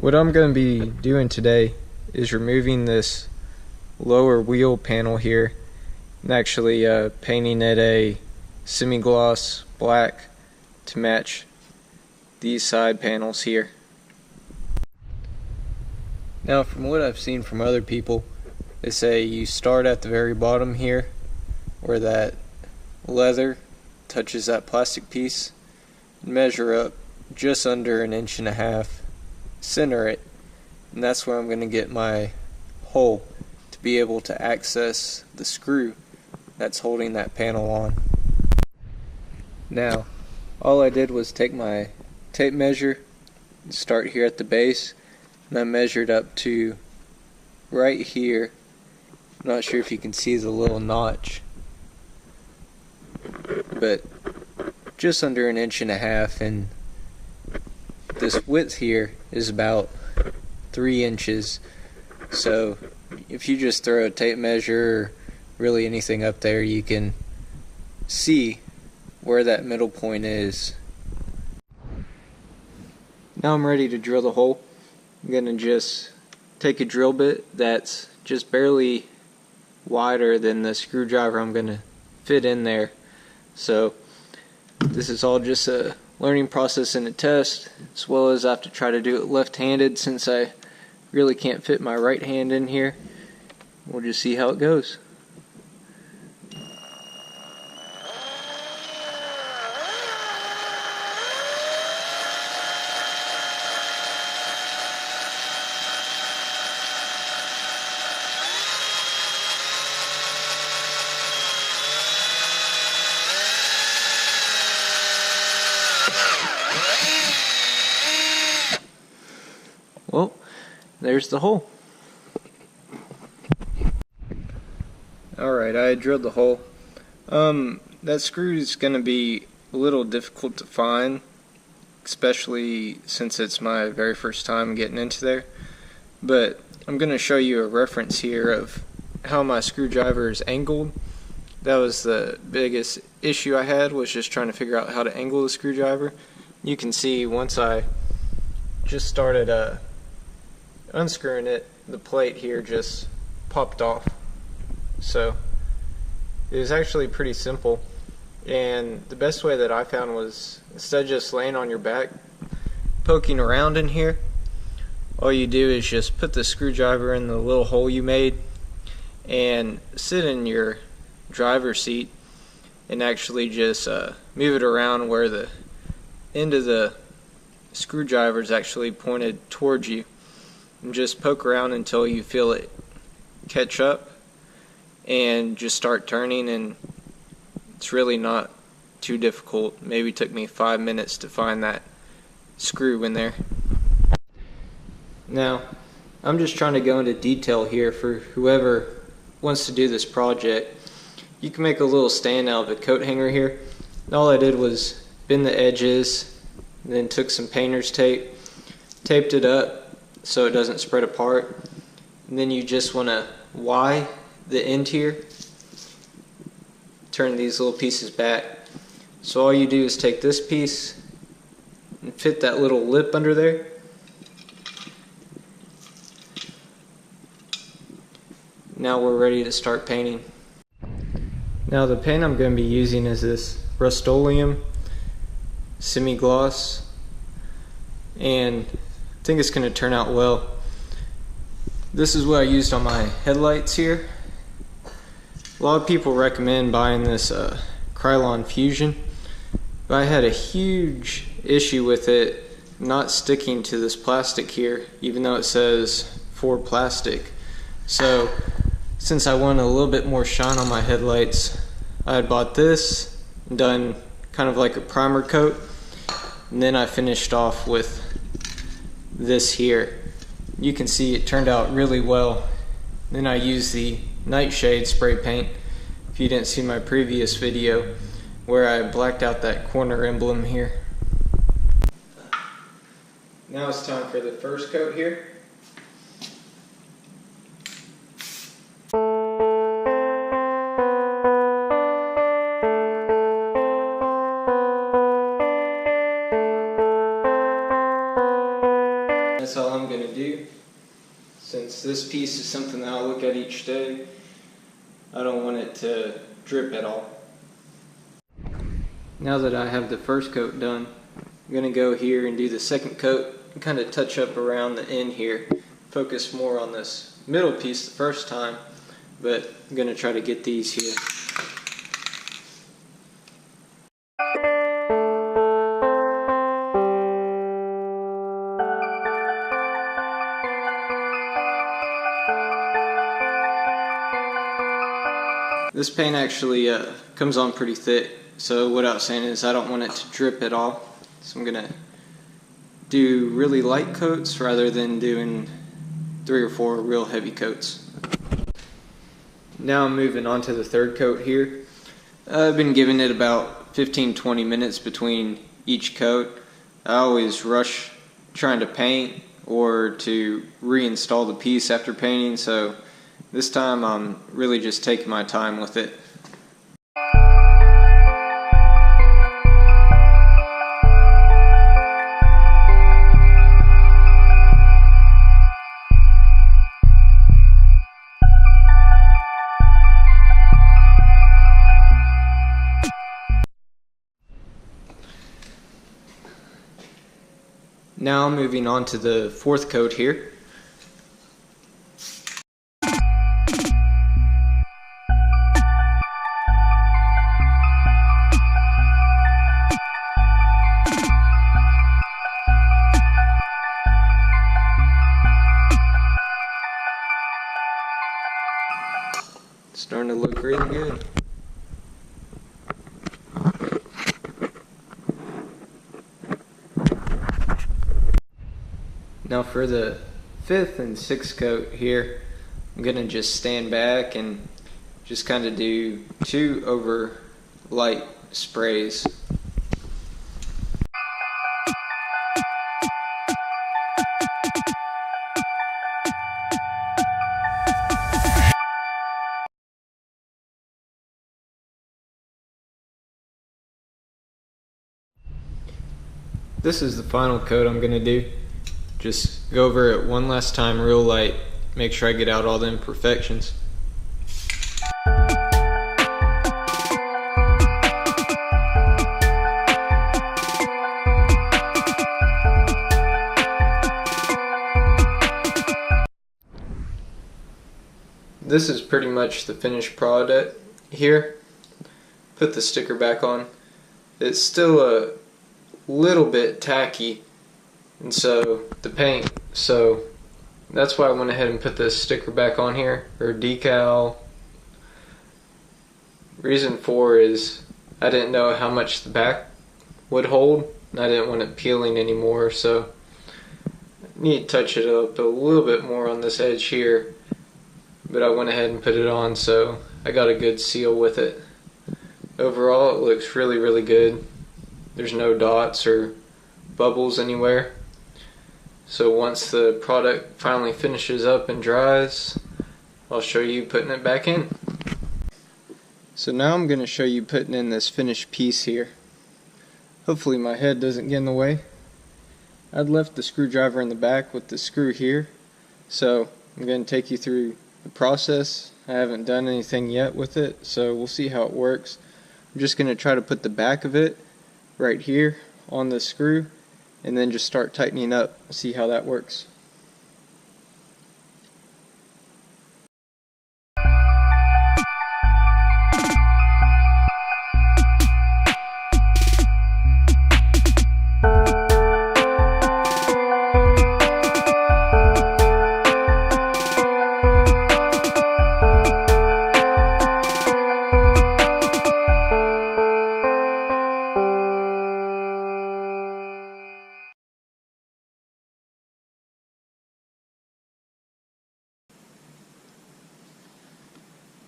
What I'm going to be doing today is removing this lower wheel panel here and actually painting it a semi-gloss black to match these side panels here. Now, from what I've seen from other people, they say you start at the very bottom here where that leather touches that plastic piece and measure up just under 1.5 inches, center it, and that's where I'm going to get my hole to be able to access the screw that's holding that panel on. Now, all I did was take my tape measure and start here at the base, and I measured up to right here. I'm not sure if you can see the little notch, but just under 1.5 inches, and this width here is about 3 inches. So if you just throw a tape measure or really anything up there, you can see where that middle point is. Now I'm ready to drill the hole. I'm going to just take a drill bit that's just barely wider than the screwdriver I'm going to fit in there. So this is all just a learning process and a test, as well as I have to try to do it left-handed since I really can't fit my right hand in here. We'll just see how it goes. Well, there's the hole. Alright, I drilled the hole. That screw is going to be a little difficult to find, especially since it's my very first time getting into there. But I'm going to show you a reference here of how my screwdriver is angled. That was the biggest issue I had, was just trying to figure out how to angle the screwdriver. You can see once I just started unscrewing it, the plate here just popped off. So it was actually pretty simple, and the best way that I found was, instead of just laying on your back poking around in here, all you do is just put the screwdriver in the little hole you made and sit in your driver's seat and actually just move it around where the end of the screwdriver is actually pointed towards you, and just poke around until you feel it catch up and just start turning. And it's really not too difficult. Maybe took me 5 minutes to find that screw in there. Now I'm just trying to go into detail here for whoever wants to do this project. You can make a little stand out of a coat hanger here. And all I did was bend the edges, and then took some painter's tape, taped it up so it doesn't spread apart, and then you just want to Y the end here, turn these little pieces back. So all you do is take this piece and fit that little lip under there, now we're ready to start painting. Now the paint I'm going to be using is this Rust-Oleum semi-gloss, and I think it's going to turn out well. This is what I used on my headlights here. A lot of people recommend buying this Krylon Fusion, but I had a huge issue with it not sticking to this plastic here, even though it says for plastic. So since I wanted a little bit more shine on my headlights, I had bought this and done kind of like a primer coat, and then I finished off with this here. You can see it turned out really well. Then I used the Nightshade spray paint, if you didn't see my previous video where I blacked out that corner emblem here. Now it's time for the first coat here. that's all I'm going to do. Since this piece is something that I'll look at each day, I don't want it to drip at all. Now that I have the first coat done, I'm going to go here and do the second coat and kind of touch up around the end here. Focus more on this middle piece the first time, but I'm going to try to get these here. This paint actually comes on pretty thick, so what I was saying is I don't want it to drip at all. So I'm going to do really light coats rather than doing 3 or 4 real heavy coats. Now I'm moving on to the third coat here. I've been giving it about 15-20 minutes between each coat. I always rush trying to paint or to reinstall the piece after painting, so this time I'm really just taking my time with it. Now I'm moving on to the fourth coat here. Starting to look really good. Now for the fifth and sixth coat here, I'm going to just stand back and just kind of do 2 over light sprays. This is the final coat I'm going to do. Just go over it one last time real light, make sure I get out all the imperfections. This is pretty much the finished product here. Put the sticker back on. It's still a little bit tacky, and so the paint, so that's why I went ahead and put this sticker back on here, or decal. Reason for is I didn't know how much the back would hold, and I didn't want it peeling anymore, so I need to touch it up a little bit more on this edge here, but I went ahead and put it on, so I got a good seal with it. Overall it looks really good. There's no dots or bubbles anywhere. So once the product finally finishes up and dries, I'll show you putting it back in. So now I'm going to show you putting in this finished piece here. Hopefully my head doesn't get in the way. I'd left the screwdriver in the back with the screw here, so I'm going to take you through the process. I haven't done anything yet with it, so we'll see how it works. I'm just going to try to put the back of it right here on the screw and then just start tightening up, see how that works.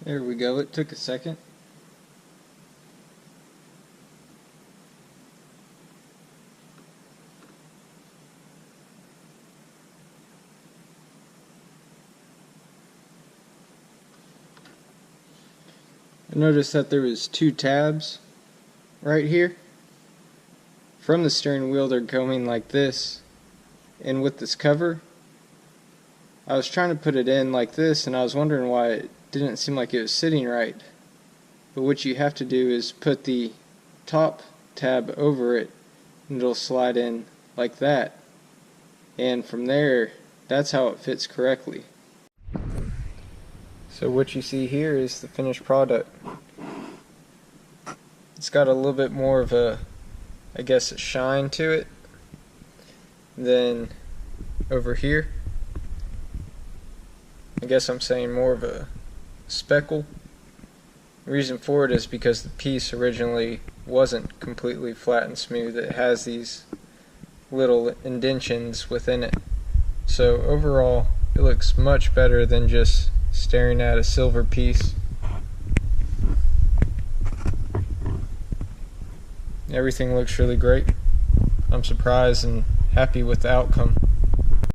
There we go, it took a second. I noticed that there was 2 tabs right here. From the steering wheel they're going like this, And with this cover, I was trying to put it in like this, and I was wondering why it didn't seem like it was sitting right. But what you have to do is put the top tab over it, and it'll slide in like that. And from there, that's how it fits correctly. So what you see here is the finished product. It's got a little bit more of a, I guess, a shine to it than over here. I guess I'm saying more of a speckle. The reason for it is because the piece originally wasn't completely flat and smooth. It has these little indentions within it. So overall, it looks much better than just staring at a silver piece. Everything looks really great. I'm surprised and happy with the outcome.